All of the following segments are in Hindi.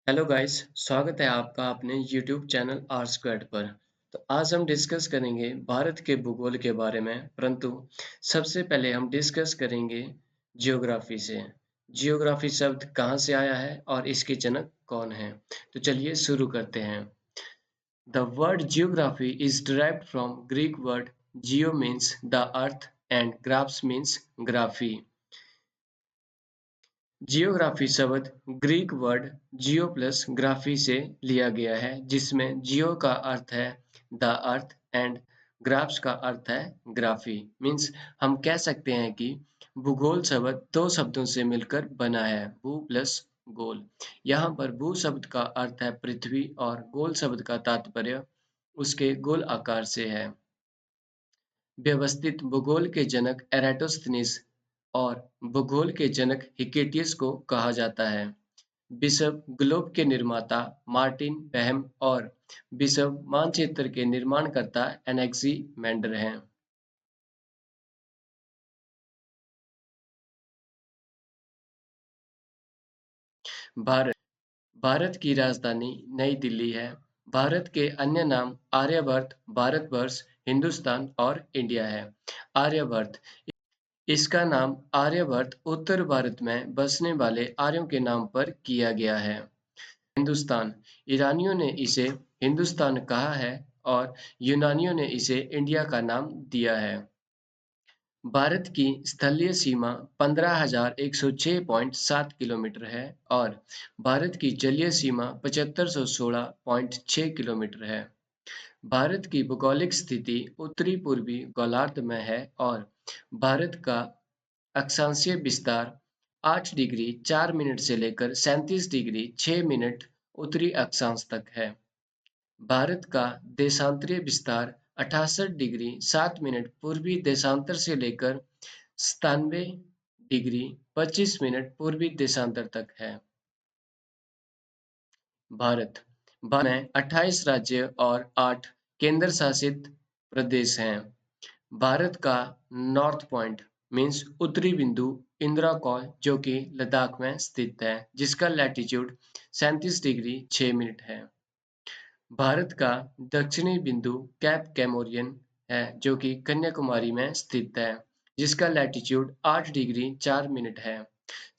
हेलो गाइस, स्वागत है आपका अपने यूट्यूब चैनल आर स्क्वाड पर। तो आज हम डिस्कस करेंगे भारत के भूगोल के बारे में, परंतु सबसे पहले हम डिस्कस करेंगे जियोग्राफी से। जियोग्राफी शब्द कहाँ से आया है और इसके जनक कौन हैं? तो चलिए शुरू करते हैं। The word geography is derived from Greek word geo means the earth and graphs means graphy. Geography शब्द ग्रीक वर्ड जियो प्लस ग्राफी से लिया गया है, जिसमें जियो का अर्थ है द अर्थ एंड ग्राफ्स का अर्थ है ग्राफी। मीन्स हम कह सकते हैं कि भूगोल शब्द दो शब्दों से मिलकर बना है, भू प्लस गोल। यहाँ पर भू शब्द का अर्थ है पृथ्वी और गोल शब्द का तात्पर्य उसके गोल आकार से है। व्यवस्थित भूगोल के जनक एराटोस्थेनीज और भूगोल के जनक हिकेटियस को कहा जाता है। विश्व ग्लोब के निर्माता मार्टिन बेहम और विश्व मानचित्र के निर्माणकर्ता एनेक्सीमेंडर हैं। भारत भारत की राजधानी नई दिल्ली है। भारत के अन्य नाम आर्यभट्ट, भारतवर्ष, हिंदुस्तान और इंडिया है। आर्यभट्ट इसका नाम आर्यभट्ट उत्तर भारत में बसने वाले आर्यों के नाम पर किया गया है। हिंदुस्तान ईरानियों ने इसे हिंदुस्तान कहा है और यूनानियों ने इसे इंडिया का नाम दिया है। भारत की स्थलीय सीमा 15,106.7 किलोमीटर है और भारत की जलीय सीमा 7516.6 किलोमीटर है। भारत की भौगोलिक स्थिति उत्तरी पूर्वी गोलार्ध में है और भारत का अक्षांशीय विस्तार 8 डिग्री 4 मिनट से लेकर 37 डिग्री 6 मिनट उत्तरी अक्षांश तक है। भारत का देशांतरीय विस्तार 68 डिग्री 7 मिनट पूर्वी देशांतर से लेकर 97 डिग्री 25 मिनट पूर्वी देशांतर तक है। भारत भारत में 28 राज्य और 8 केंद्र शासित प्रदेश हैं। भारत का नॉर्थ पॉइंट मीन्स उत्तरी बिंदु इंदिरा कॉल जो कि लद्दाख में स्थित है, जिसका लैटिट्यूड 37 डिग्री 6 मिनट है। भारत का दक्षिणी बिंदु कैप कैमोरियन है जो कि कन्याकुमारी में स्थित है, जिसका लैटिट्यूड 8 डिग्री 4 मिनट है।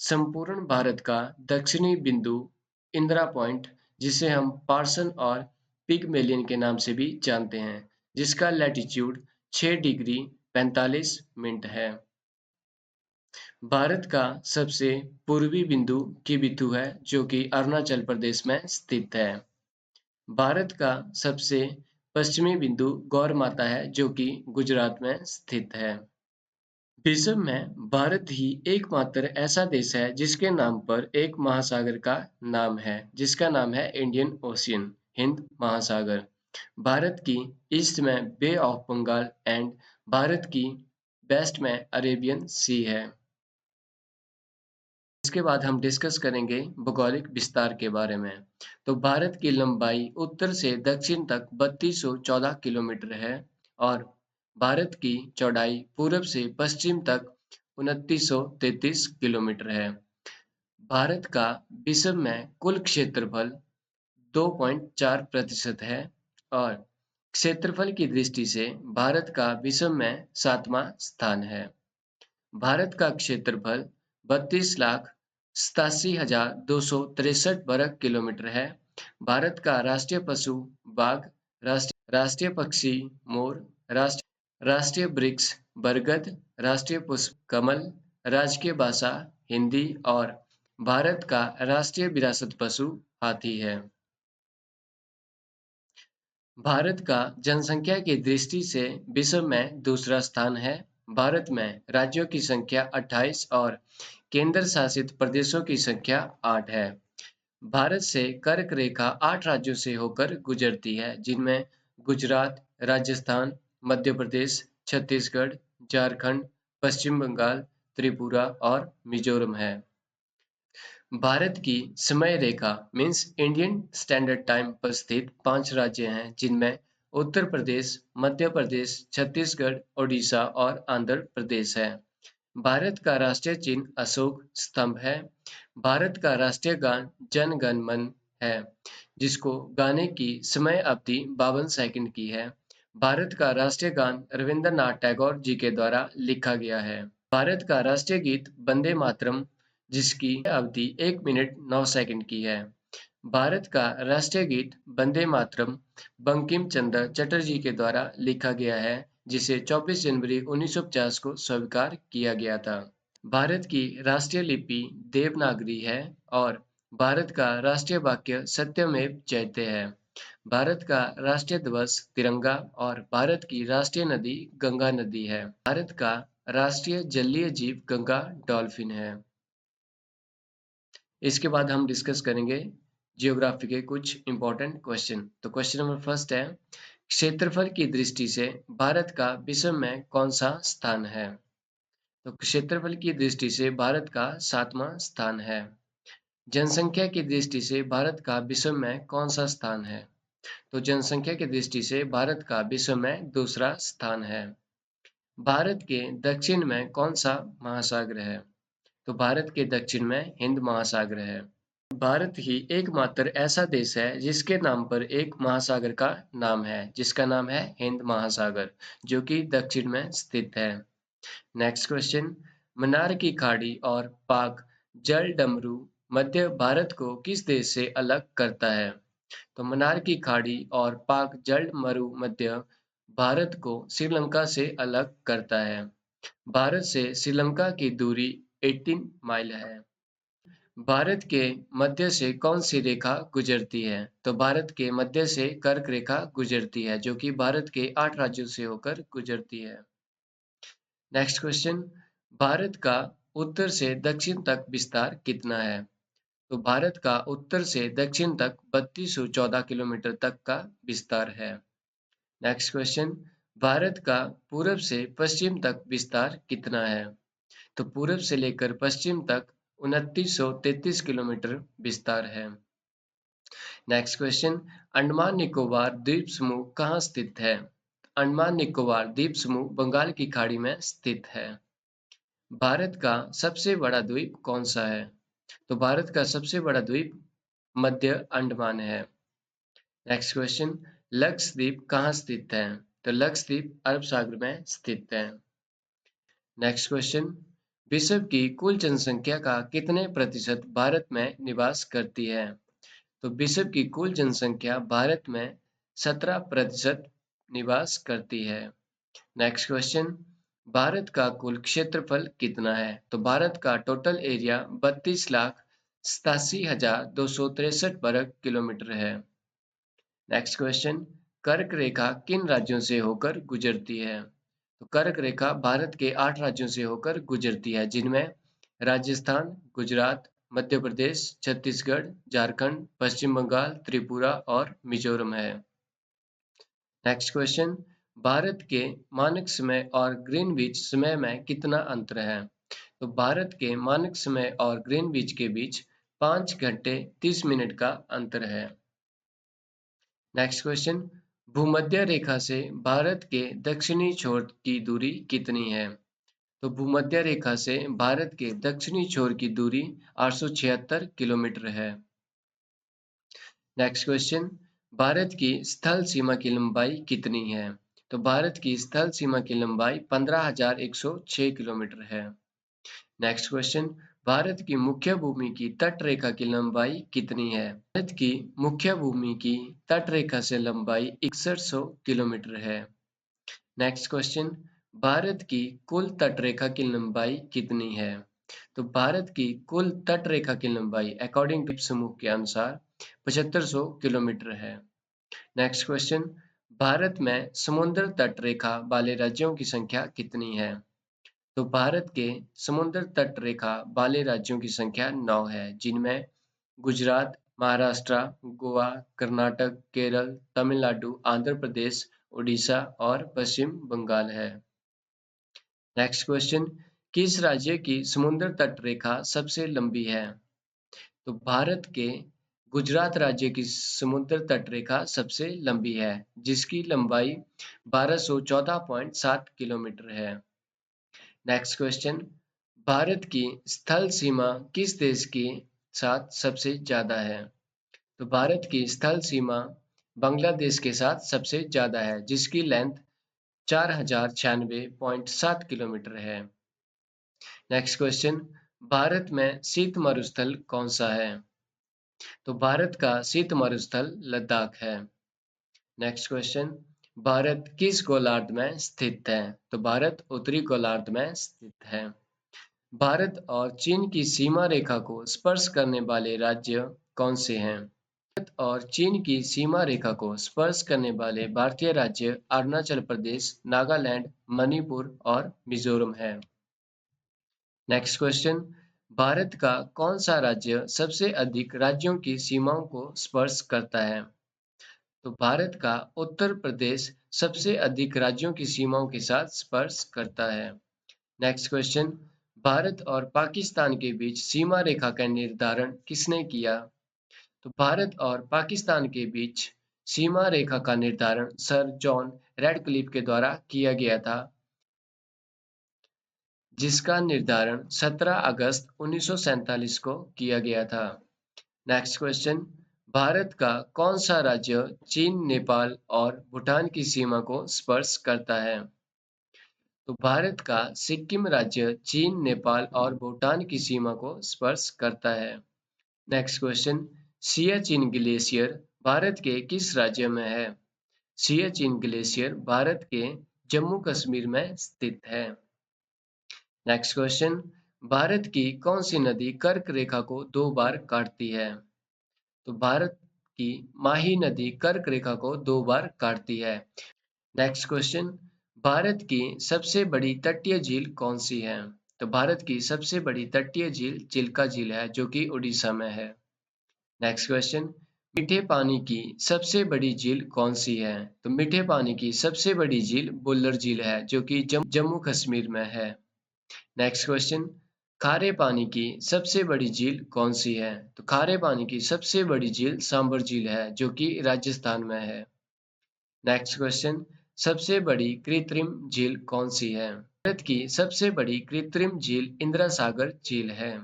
संपूर्ण भारत का दक्षिणी बिंदु इंदिरा पॉइंट, जिसे हम पार्सन और पिगमेलियन के नाम से भी जानते हैं, जिसका लैटिट्यूड 6 डिग्री 45 मिनट है। भारत का सबसे पूर्वी बिंदु किबिथु है जो कि अरुणाचल प्रदेश में स्थित है। भारत का सबसे पश्चिमी बिंदु गौरमाता है जो कि गुजरात में स्थित है। विश्व में भारत ही एकमात्र ऐसा देश है जिसके नाम पर एक महासागर का नाम है, जिसका नाम है इंडियन ओशियन, हिंद महासागर। भारत की ईस्ट में बे ऑफ बंगाल एंड भारत की वेस्ट में अरेबियन सी है। इसके बाद हम डिस्कस करेंगे भौगोलिक विस्तार के बारे में। तो भारत की लंबाई उत्तर से दक्षिण तक 3214 किलोमीटर है और भारत की चौड़ाई पूरब से पश्चिम तक 2933 किलोमीटर है। भारत का विश्व में कुल क्षेत्रफल 2.4% है और क्षेत्रफल की दृष्टि से भारत का विश्व में 7वां स्थान है। भारत का क्षेत्रफल 32,87,263 वर्ग किलोमीटर है। भारत का राष्ट्रीय पशु बाघ, राष्ट्रीय पक्षी मोर, राष्ट्रीय वृक्ष बरगद, राष्ट्रीय पुष्प कमल, राजकीय भाषा हिंदी और भारत का राष्ट्रीय विरासत पशु हाथी है। भारत का जनसंख्या की दृष्टि से विश्व में दूसरा स्थान है। भारत में राज्यों की संख्या 28 और केंद्र शासित प्रदेशों की संख्या 8 है। भारत से कर्क रेखा 8 राज्यों से होकर गुजरती है, जिनमें गुजरात, राजस्थान, मध्य प्रदेश, छत्तीसगढ़, झारखंड, पश्चिम बंगाल, त्रिपुरा और मिजोरम है। भारत की समय रेखा मीन्स इंडियन स्टैंडर्ड टाइम पर स्थित 5 राज्य हैं, जिनमें उत्तर प्रदेश, मध्य प्रदेश, छत्तीसगढ़, ओडिशा और आंध्र प्रदेश है। भारत का राष्ट्रीय चिन्ह अशोक स्तंभ है। भारत का राष्ट्रीय गान जन गण मन है, जिसको गाने की समय अवधि 52 सेकंड की है। भारत का राष्ट्रीय गान रविंद्रनाथ टैगोर जी के द्वारा लिखा गया है। भारत का राष्ट्रीय गीत वंदे मातरम, जिसकी अवधि 1 मिनट 9 सेकंड की है। भारत का राष्ट्रीय गीत वंदे मातरम बंकिम चंद्र चटर्जी के द्वारा लिखा गया है, जिसे 24 जनवरी 1950 को स्वीकार किया गया था। भारत की राष्ट्रीय लिपि देवनागरी है और भारत का राष्ट्रीय वाक्य सत्यमेव जयते है। भारत का राष्ट्रीय ध्वज तिरंगा और भारत की राष्ट्रीय नदी गंगा नदी है। भारत का राष्ट्रीय जलीय जीव गंगा डॉल्फिन है। इसके बाद हम डिस्कस करेंगे जियोग्राफी के कुछ इंपॉर्टेंट क्वेश्चन। तो क्वेश्चन नंबर फर्स्ट है, क्षेत्रफल की दृष्टि से भारत का विश्व में कौन सा स्थान है? तो क्षेत्रफल की दृष्टि से भारत का 7वां स्थान है। जनसंख्या की दृष्टि से भारत का विश्व में कौन सा स्थान है? तो जनसंख्या की दृष्टि से भारत का विश्व में दूसरा स्थान है। भारत के दक्षिण में कौन सा महासागर है? तो भारत के दक्षिण में हिंद महासागर है। भारत ही एकमात्र ऐसा देश है जिसके नाम पर एक महासागर का नाम है, जिसका नाम है हिंद महासागर, जो कि दक्षिण में स्थित है। नेक्स्ट क्वेश्चन, मन्नार की खाड़ी और पाक जल डमरू मध्य भारत को किस देश से अलग करता है? तो मन्नार की खाड़ी और पाक जल मरु मध्य भारत को श्रीलंका से अलग करता है। भारत से श्रीलंका की दूरी 18 माइल है। भारत के मध्य से कौन सी रेखा गुजरती है? तो भारत के मध्य से कर्क रेखा गुजरती है, जो कि भारत के 8 राज्यों से होकर गुजरती है। नेक्स्ट क्वेश्चन, भारत का उत्तर से दक्षिण तक विस्तार कितना है? तो भारत का उत्तर से दक्षिण तक 3214 किलोमीटर तक का विस्तार है। नेक्स्ट क्वेश्चन, भारत का पूरब से पश्चिम तक विस्तार कितना है? तो पूरब से लेकर पश्चिम तक 2933 किलोमीटर विस्तार है। नेक्स्ट क्वेश्चन, अंडमान निकोबार द्वीप समूह कहाँ स्थित है? अंडमान निकोबार द्वीप समूह बंगाल की खाड़ी में स्थित है। भारत का सबसे बड़ा द्वीप कौन सा है? तो भारत का सबसे बड़ा द्वीप मध्य अंडमान है। नेक्स्ट क्वेश्चन, लक्षद्वीप कहाँ स्थित है? तो लक्षद्वीप अरब सागर में स्थित है। नेक्स्ट क्वेश्चन, विश्व की कुल जनसंख्या का कितने प्रतिशत भारत में निवास करती है? तो विश्व की कुल जनसंख्या भारत में 17% निवास करती है। नेक्स्ट क्वेश्चन, भारत का कुल क्षेत्रफल कितना है? तो भारत का टोटल एरिया 32,87,263 वर्ग किलोमीटर है। नेक्स्ट क्वेश्चन, कर्क रेखा किन राज्यों से होकर गुजरती है? तो कर्क रेखा भारत के 8 राज्यों से होकर गुजरती है, जिनमें राजस्थान, गुजरात, मध्य प्रदेश, छत्तीसगढ़, झारखंड, पश्चिम बंगाल, त्रिपुरा और मिजोरम है। नेक्स्ट क्वेश्चन, भारत के मानक समय और ग्रीनविच समय में कितना अंतर है? तो भारत के मानक समय और ग्रीनविच के बीच 5 घंटे 30 मिनट का अंतर है। नेक्स्ट क्वेश्चन, भूमध्य रेखा से भारत के दक्षिणी छोर की दूरी कितनी है? तो भूमध्य रेखा से भारत के दक्षिणी छोर की दूरी 876 किलोमीटर है। नेक्स्ट क्वेश्चन, भारत की स्थल सीमा की लंबाई कितनी है? तो भारत की स्थल सीमा की लंबाई 15,106 किलोमीटर है। नेक्स्ट क्वेश्चन, भारत की मुख्य भूमि की तट रेखा की लंबाई कितनी है? भारत की मुख्य भूमि की तट रेखा से लंबाई 6100 किलोमीटर है। नेक्स्ट क्वेश्चन, भारत की कुल तट रेखा की लंबाई कितनी है? तो भारत की कुल तट रेखा की लंबाई अकॉर्डिंग टू समूह के अनुसार 7500 किलोमीटर है। नेक्स्ट क्वेश्चन, भारत में समुद्र तट रेखा वाले राज्यों की संख्या कितनी है? तो भारत के समुद्र तट रेखा वाले राज्यों की संख्या 9 है, जिनमें गुजरात, महाराष्ट्र, गोवा, कर्नाटक, केरल, तमिलनाडु, आंध्र प्रदेश, उड़ीसा और पश्चिम बंगाल है। नेक्स्ट क्वेश्चन, किस राज्य की समुद्र तट रेखा सबसे लंबी है? तो भारत के गुजरात राज्य की समुद्र तट रेखा सबसे लंबी है, जिसकी लंबाई 1214.7 किलोमीटर है। नेक्स्ट क्वेश्चन, भारत की स्थल सीमा किस देश के साथ सबसे ज्यादा है? तो भारत की स्थल सीमा बांग्लादेश के साथ सबसे ज्यादा है, जिसकी लेंथ 4096.7 किलोमीटर है। नेक्स्ट क्वेश्चन, भारत में शीत मरुस्थल कौन सा है? तो भारत का शीत मरुस्थल लद्दाख है। नेक्स्ट क्वेश्चन, भारत किस गोलार्ध में स्थित है? तो भारत उत्तरी गोलार्ध में स्थित है। भारत और चीन की सीमा रेखा को स्पर्श करने वाले राज्य कौन से हैं? भारत और चीन की सीमा रेखा को स्पर्श करने वाले भारतीय राज्य अरुणाचल प्रदेश, नागालैंड, मणिपुर और मिजोरम है। नेक्स्ट क्वेश्चन, भारत का कौन सा राज्य सबसे अधिक राज्यों की सीमाओं को स्पर्श करता है? तो भारत का उत्तर प्रदेश सबसे अधिक राज्यों की सीमाओं के साथ स्पर्श करता है। नेक्स्ट क्वेश्चन, भारत और पाकिस्तान के बीच सीमा रेखा का निर्धारण किसने किया? तो भारत और पाकिस्तान के बीच सीमा रेखा का निर्धारण सर जॉन रेडक्लिफ के द्वारा किया गया था, जिसका निर्धारण 17 अगस्त 1947 को किया गया था। नेक्स्ट क्वेश्चन, भारत का कौन सा राज्य चीन, नेपाल और भूटान की सीमा को स्पर्श करता है? तो भारत का सिक्किम राज्य चीन, नेपाल और भूटान की सीमा को स्पर्श करता है। Next question, Siachen glacier Bharat के किस राज्य में है? सियाचिन ग्लेशियर भारत के जम्मू कश्मीर में स्थित है। नेक्स्ट क्वेश्चन, भारत की कौन सी नदी कर्क रेखा को 2 बार काटती है? तो भारत की माही नदी कर्क रेखा को 2 बार काटती है। नेक्स्ट क्वेश्चन, भारत की सबसे बड़ी तटीय झील कौन सी है? तो भारत की सबसे बड़ी तटीय झील चिल्का झील है, जो कि उड़ीसा में है। नेक्स्ट क्वेश्चन, मीठे पानी की सबसे बड़ी झील कौन सी है? तो मीठे पानी की सबसे बड़ी झील बुल्लर झील है, जो कि जम्मू कश्मीर में है। नेक्स्ट क्वेश्चन, खारे पानी की सबसे बड़ी झील कौन सी है? तो खारे पानी की सबसे बड़ी झील सांबर झील है, जो कि राजस्थान में है। नेक्स्ट क्वेश्चन, सबसे बड़ी कृत्रिम झील कौन सी है? भारत की सबसे बड़ी कृत्रिम झील इंदिरा सागर झील है।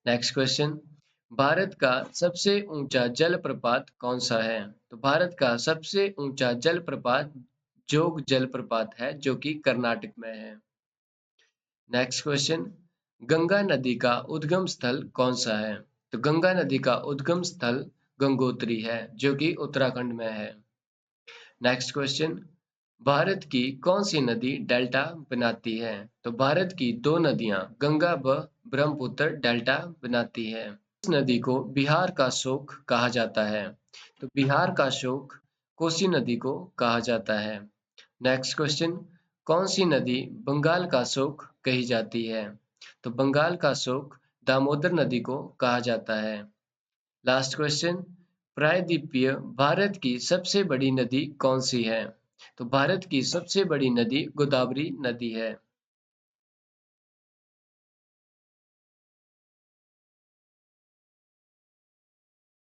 नेक्स्ट क्वेश्चन, भारत का सबसे ऊंचा जलप्रपात कौन सा है? तो भारत का सबसे ऊंचा जलप्रपात जोग जलप्रपात है, जो कि कर्नाटक में है। नेक्स्ट क्वेश्चन, गंगा नदी का उद्गम स्थल कौन सा है? तो गंगा नदी का उद्गम स्थल गंगोत्री है, जो कि उत्तराखंड में है। नेक्स्ट क्वेश्चन, भारत की कौन सी नदी डेल्टा बनाती है? तो भारत की 2 नदियां गंगा व ब्रह्मपुत्र डेल्टा बनाती है। इस नदी को बिहार का शोक कहा जाता है। तो बिहार का शोक कोसी नदी को कहा जाता है। नेक्स्ट क्वेश्चन, कौन सी नदी बंगाल का शोक कही जाती है? तो बंगाल का शोक दामोदर नदी को कहा जाता है। लास्ट क्वेश्चन, प्रायद्वीपीय भारत की सबसे बड़ी नदी कौन सी है? तो भारत की सबसे बड़ी नदी गोदावरी नदी है।